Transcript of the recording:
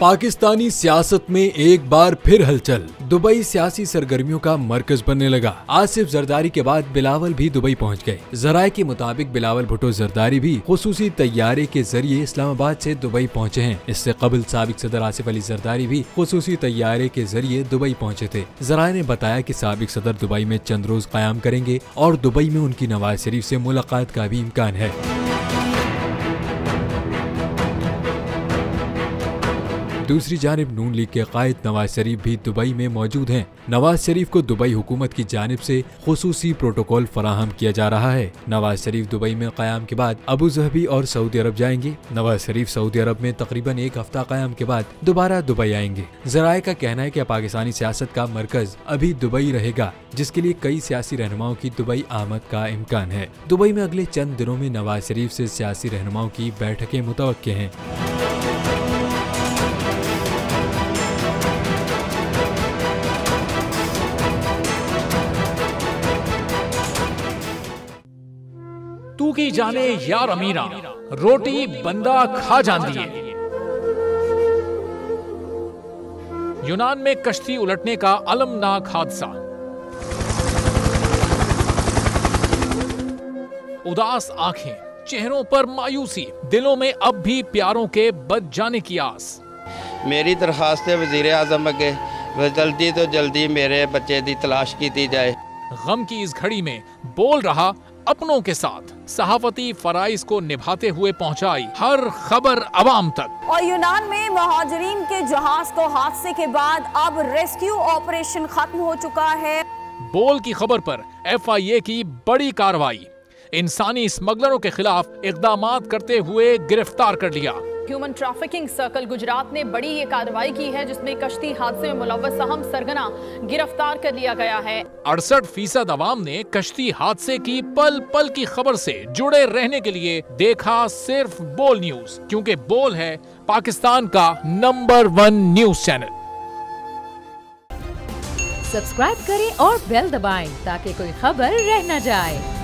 पाकिस्तानी सियासत में एक बार फिर हलचल। दुबई सियासी सरगर्मियों का मरकज बनने लगा। आसिफ जरदारी के बाद बिलावल भी दुबई पहुंच गए। जराये के मुताबिक बिलावल भुट्टो जरदारी भी खुसूसी तैयारे के जरिए इस्लामाबाद से दुबई पहुंचे हैं। इससे कबल साबिक सदर आसिफ अली जरदारी भी खुसूसी तैयारे के जरिए दुबई पहुंचे थे। जराये ने बताया कि साबिक सदर दुबई में चंद रोज कयाम करेंगे और दुबई में उनकी नवाज शरीफ से मुलाकात का भी इम्कान है। दूसरी जानिब नून लीग के कायद नवाज शरीफ भी दुबई में मौजूद हैं। नवाज शरीफ को दुबई हुकूमत की जानिब से खुसूसी प्रोटोकॉल फराहम किया जा रहा है। नवाज शरीफ दुबई में कयाम के बाद अबू धाबी और सऊदी अरब जाएंगे। नवाज शरीफ सऊदी अरब में तकरीबन एक हफ्ता कयाम के बाद दोबारा दुबई आएंगे। जराये का कहना है कि पाकिस्तानी सियासत का मरकज अभी दुबई रहेगा, जिसके लिए कई सियासी रहनुमाओं की दुबई आमद का इम्कान है। दुबई में अगले चंद दिनों में नवाज शरीफ से सियासी रहनुमाओं की बैठकें मुतवक्के हैं। तू की जाने यार अमीरा, रोटी बंदा खा जाती है। यूनान में कश्ती उलटने का अलमनाक हादसा। उदास आंखें, चेहरों पर मायूसी, दिलों में अब भी प्यारों के बच जाने की आस। मेरी दरखास्त है वजीर आजम अगे, जल्दी तो जल्दी मेरे बच्चे की तलाश की जाए। गम की इस घड़ी में बोल रहा अपनों के साथ सहाफती फराइज को निभाते हुए पहुंचाई हर खबर अवाम तक। और यूनान में महाजरीन के जहाज को हादसे के बाद अब रेस्क्यू ऑपरेशन खत्म हो चुका है। बोल की खबर पर FIA की बड़ी कार्रवाई, इंसानी स्मगलरों के खिलाफ इकदामात करते हुए गिरफ्तार कर लिया। ह्यूमन ट्रैफिकिंग सर्कल गुजरात ने बड़ी ये कार्रवाई की है, जिसमें कश्ती हादसे में मुलव्वस अहम सरगना गिरफ्तार कर लिया गया है। 68% अवाम ने कश्ती हादसे की पल पल की खबर से जुड़े रहने के लिए देखा सिर्फ बोल न्यूज, क्योंकि बोल है पाकिस्तान का नंबर 1 न्यूज चैनल। सब्सक्राइब करें और बेल दबाएं ताकि कोई खबर रह न जाए।